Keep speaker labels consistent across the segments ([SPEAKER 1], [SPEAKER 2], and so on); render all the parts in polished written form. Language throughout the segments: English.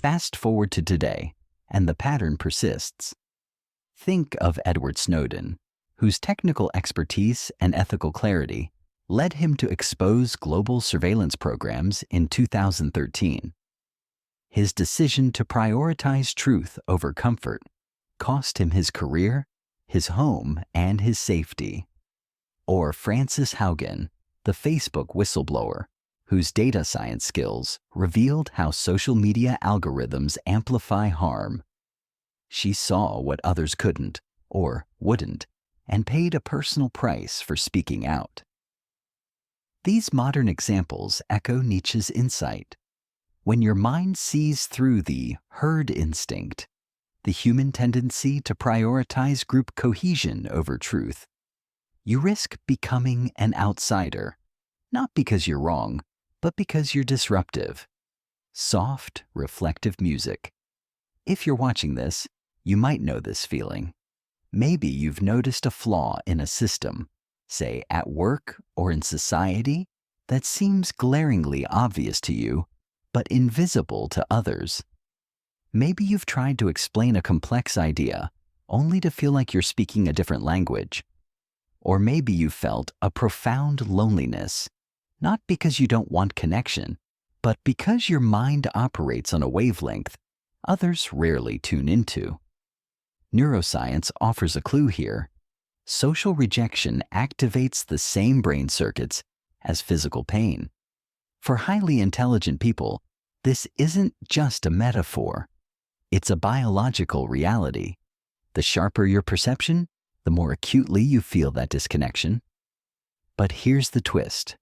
[SPEAKER 1] Fast forward to today, and the pattern persists. Think of Edward Snowden, whose technical expertise and ethical clarity led him to expose global surveillance programs in 2013. His decision to prioritize truth over comfort cost him his career, his home, and his safety. Or Frances Haugen, the Facebook whistleblower, whose data science skills revealed how social media algorithms amplify harm. She saw what others couldn't, or wouldn't, and paid a personal price for speaking out. These modern examples echo Nietzsche's insight. When your mind sees through the herd instinct, the human tendency to prioritize group cohesion over truth, you risk becoming an outsider, not because you're wrong, but because you're disruptive. Soft, reflective music. If you're watching this, you might know this feeling. Maybe you've noticed a flaw in a system, say at work or in society, that seems glaringly obvious to you, but invisible to others. Maybe you've tried to explain a complex idea, only to feel like you're speaking a different language. Or maybe you felt a profound loneliness, not because you don't want connection, but because your mind operates on a wavelength others rarely tune into. Neuroscience offers a clue here. Social rejection activates the same brain circuits as physical pain. For highly intelligent people, this isn't just a metaphor. It's a biological reality. The sharper your perception, the more acutely you feel that disconnection. But here's the twist.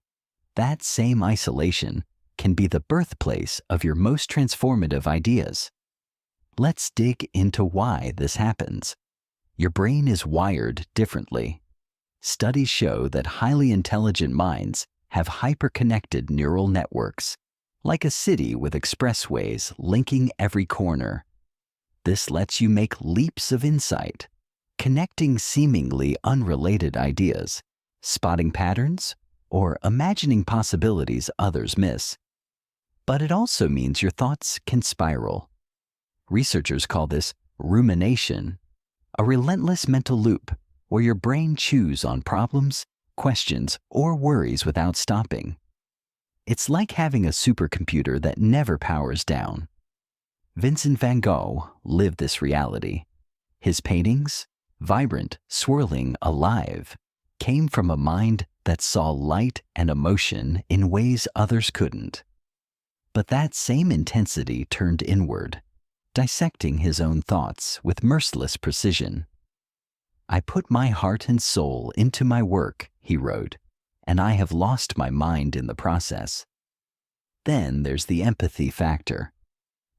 [SPEAKER 1] That same isolation can be the birthplace of your most transformative ideas. Let's dig into why this happens. Your brain is wired differently. Studies show that highly intelligent minds have hyperconnected neural networks, like a city with expressways linking every corner. This lets you make leaps of insight, connecting seemingly unrelated ideas, spotting patterns, or imagining possibilities others miss. But it also means your thoughts can spiral. Researchers call this rumination, a relentless mental loop where your brain chews on problems, questions, or worries without stopping. It's like having a supercomputer that never powers down. Vincent van Gogh lived this reality. His paintings, vibrant, swirling, alive, came from a mind that saw light and emotion in ways others couldn't. But that same intensity turned inward, dissecting his own thoughts with merciless precision. "I put my heart and soul into my work," he wrote, "and I have lost my mind in the process." Then there's the empathy factor.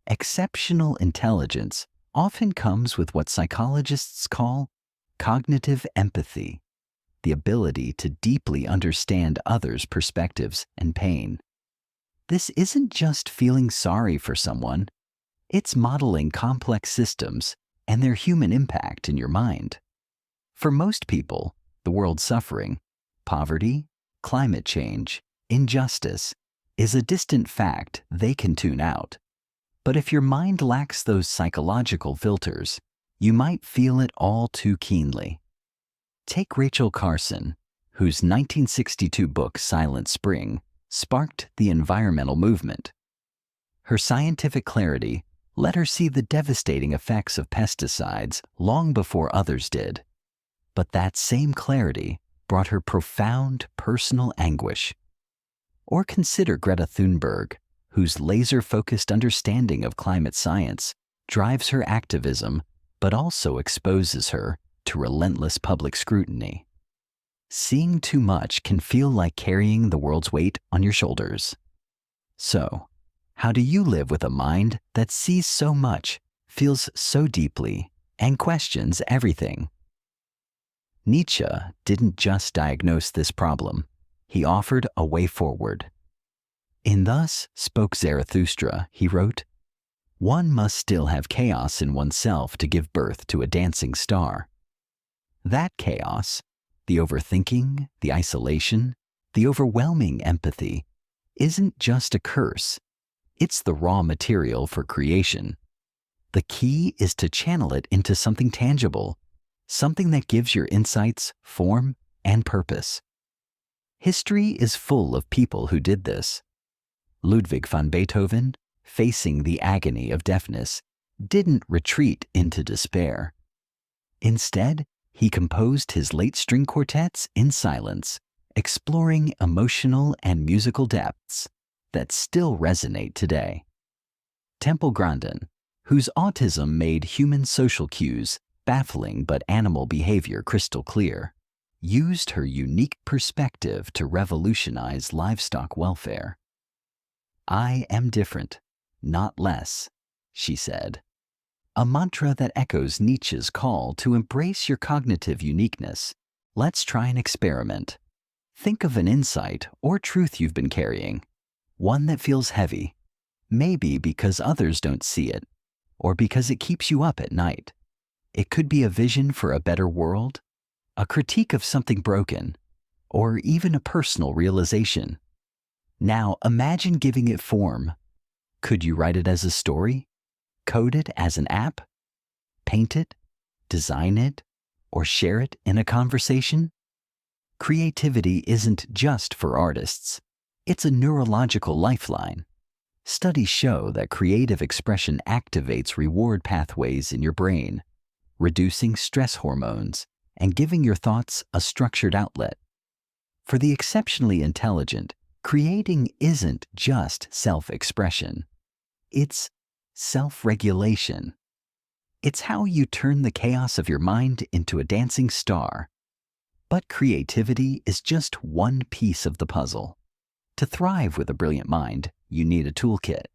[SPEAKER 1] Exceptional intelligence often comes with what psychologists call cognitive empathy, the ability to deeply understand others' perspectives and pain. This isn't just feeling sorry for someone. It's modeling complex systems and their human impact in your mind. For most people, the world's suffering, poverty, climate change, injustice, is a distant fact they can tune out. But if your mind lacks those psychological filters, you might feel it all too keenly. Take Rachel Carson, whose 1962 book Silent Spring sparked the environmental movement. Her scientific clarity let her see the devastating effects of pesticides long before others did. But that same clarity brought her profound personal anguish. Or consider Greta Thunberg, whose laser-focused understanding of climate science drives her activism, but also exposes her to relentless public scrutiny. Seeing too much can feel like carrying the world's weight on your shoulders. So, how do you live with a mind that sees so much, feels so deeply, and questions everything? Nietzsche didn't just diagnose this problem. He offered a way forward. In Thus Spoke Zarathustra, he wrote, "One must still have chaos in oneself to give birth to a dancing star. That chaos, the overthinking, the isolation, the overwhelming empathy, isn't just a curse. It's the raw material for creation. The key is to channel it into something tangible, something that gives your insights form and purpose. History is full of people who did this. Ludwig van Beethoven, facing the agony of deafness, didn't retreat into despair. Instead, he composed his late string quartets in silence, exploring emotional and musical depths that still resonate today. Temple Grandin, whose autism made human social cues baffling but animal behavior crystal clear, used her unique perspective to revolutionize livestock welfare. "I am different, not less," she said, a mantra that echoes Nietzsche's call to embrace your cognitive uniqueness. Let's try an experiment. Think of an insight or truth you've been carrying, one that feels heavy, maybe because others don't see it, or because it keeps you up at night. It could be a vision for a better world, a critique of something broken, or even a personal realization. Now imagine giving it form. Could you write it as a story? Code it as an app? Paint it? Design it? Or share it in a conversation? Creativity isn't just for artists. It's a neurological lifeline. Studies show that creative expression activates reward pathways in your brain, reducing stress hormones and giving your thoughts a structured outlet. For the exceptionally intelligent, creating isn't just self-expression. It's self-regulation. It's how you turn the chaos of your mind into a dancing star. But creativity is just one piece of the puzzle. To thrive with a brilliant mind, you need a toolkit,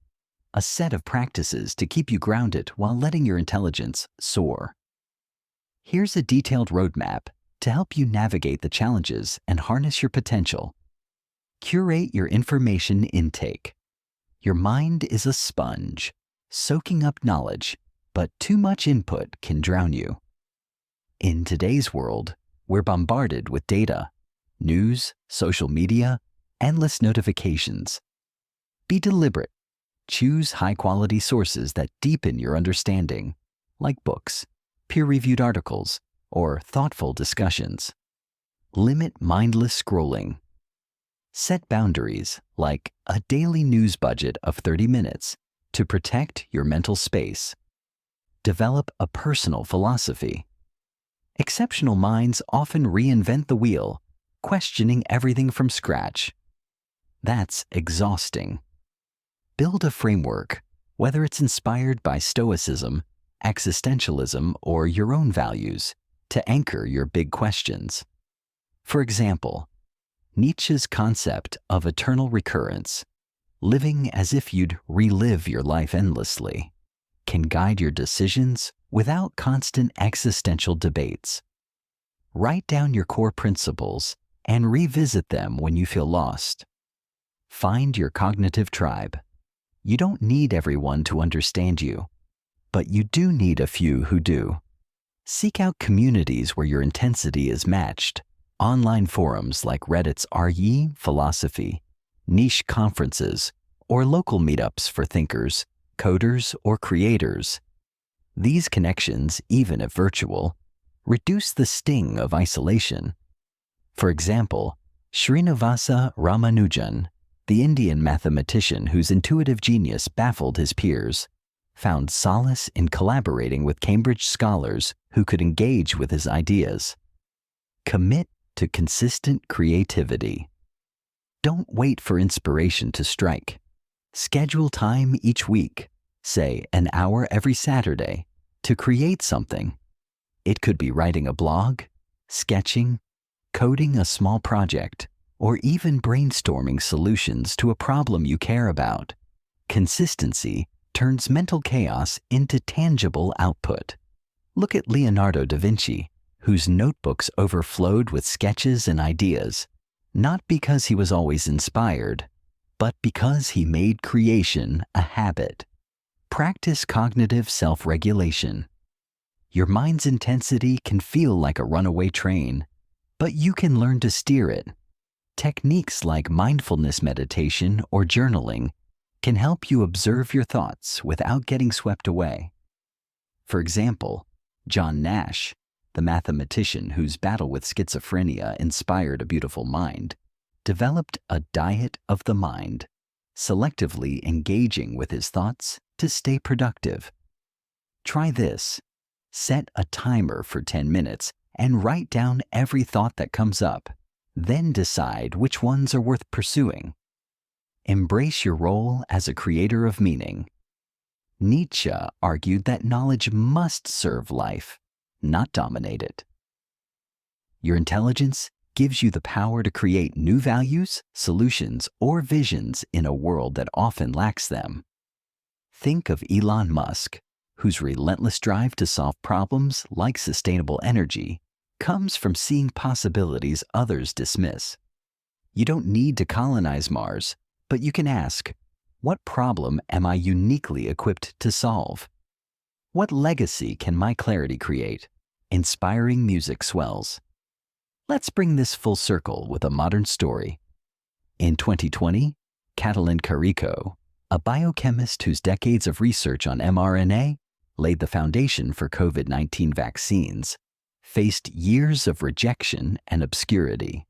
[SPEAKER 1] a set of practices to keep you grounded while letting your intelligence soar. Here's a detailed roadmap to help you navigate the challenges and harness your potential. Curate your information intake. Your mind is a sponge, soaking up knowledge, but too much input can drown you. In today's world, we're bombarded with data, news, social media, endless notifications. Be deliberate. Choose high-quality sources that deepen your understanding, like books, peer-reviewed articles, or thoughtful discussions. Limit mindless scrolling. Set boundaries, like a daily news budget of 30 minutes, to protect your mental space. Develop a personal philosophy. Exceptional minds often reinvent the wheel, questioning everything from scratch. That's exhausting. Build a framework, whether it's inspired by Stoicism, existentialism, or your own values, to anchor your big questions. For example, Nietzsche's concept of eternal recurrence, living as if you'd relive your life endlessly, can guide your decisions without constant existential debates. Write down your core principles and revisit them when you feel lost. Find your cognitive tribe. You don't need everyone to understand you, but you do need a few who do. Seek out communities where your intensity is matched. Online forums like Reddit's RE Philosophy, niche conferences, or local meetups for thinkers, coders, or creators. These connections, even if virtual, reduce the sting of isolation. For example, Srinivasa Ramanujan, the Indian mathematician whose intuitive genius baffled his peers, found solace in collaborating with Cambridge scholars who could engage with his ideas. Commit to consistent creativity. Don't wait for inspiration to strike. Schedule time each week, say an hour every Saturday, to create something. It could be writing a blog, sketching, coding a small project, or even brainstorming solutions to a problem you care about. Consistency turns mental chaos into tangible output. Look at Leonardo da Vinci, whose notebooks overflowed with sketches and ideas, not because he was always inspired, but because he made creation a habit. Practice cognitive self-regulation. Your mind's intensity can feel like a runaway train, but you can learn to steer it. Techniques like mindfulness meditation or journaling can help you observe your thoughts without getting swept away. For example, John Nash, the mathematician whose battle with schizophrenia inspired A Beautiful Mind, developed a diet of the mind, selectively engaging with his thoughts to stay productive. Try this. Set a timer for 10 minutes and write down every thought that comes up. Then decide which ones are worth pursuing. Embrace your role as a creator of meaning. Nietzsche argued that knowledge must serve life, not dominate it. Your intelligence gives you the power to create new values, solutions, or visions in a world that often lacks them. Think of Elon Musk, whose relentless drive to solve problems like sustainable energy comes from seeing possibilities others dismiss. You don't need to colonize Mars, but you can ask, what problem am I uniquely equipped to solve? What legacy can my clarity create? Inspiring music swells. Let's bring this full circle with a modern story. In 2020, Catalin Carrico, a biochemist whose decades of research on mRNA laid the foundation for COVID-19 vaccines, faced years of rejection and obscurity.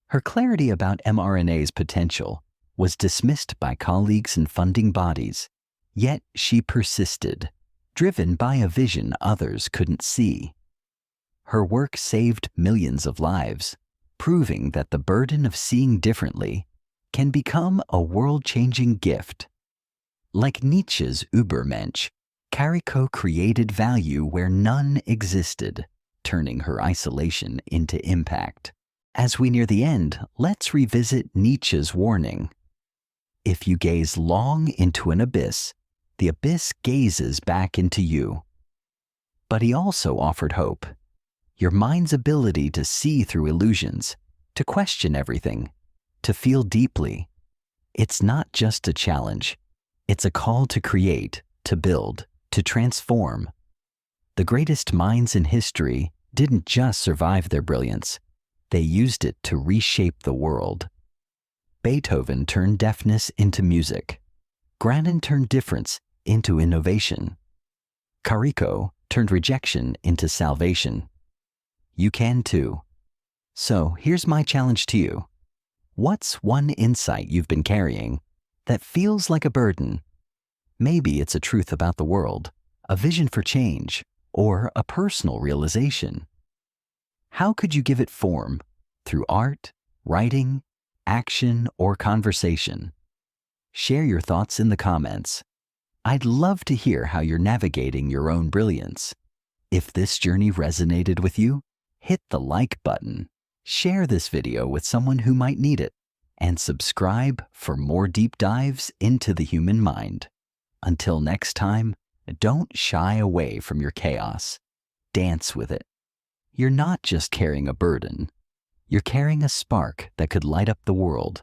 [SPEAKER 1] Her clarity about mRNA's potential was dismissed by colleagues and funding bodies, yet she persisted, driven by a vision others couldn't see. Her work saved millions of lives, proving that the burden of seeing differently can become a world-changing gift. Like Nietzsche's Übermensch, Carrico created value where none existed, turning her isolation into impact. As we near the end, let's revisit Nietzsche's warning. If you gaze long into an abyss, the abyss gazes back into you. But he also offered hope. Your mind's ability to see through illusions, to question everything, to feel deeply. It's not just a challenge. It's a call to create, to build, to transform. The greatest minds in history didn't just survive their brilliance. They used it to reshape the world. Beethoven turned deafness into music. Grannon turned difference into innovation. Carrico turned rejection into salvation. You can too. So here's my challenge to you. What's one insight you've been carrying that feels like a burden? Maybe it's a truth about the world, a vision for change, or a personal realization. How could you give it form? Through art, writing, action, or conversation? Share your thoughts in the comments. I'd love to hear how you're navigating your own brilliance. If this journey resonated with you, hit the like button, share this video with someone who might need it, and subscribe for more deep dives into the human mind. Until next time, don't shy away from your chaos. Dance with it. You're not just carrying a burden. You're carrying a spark that could light up the world.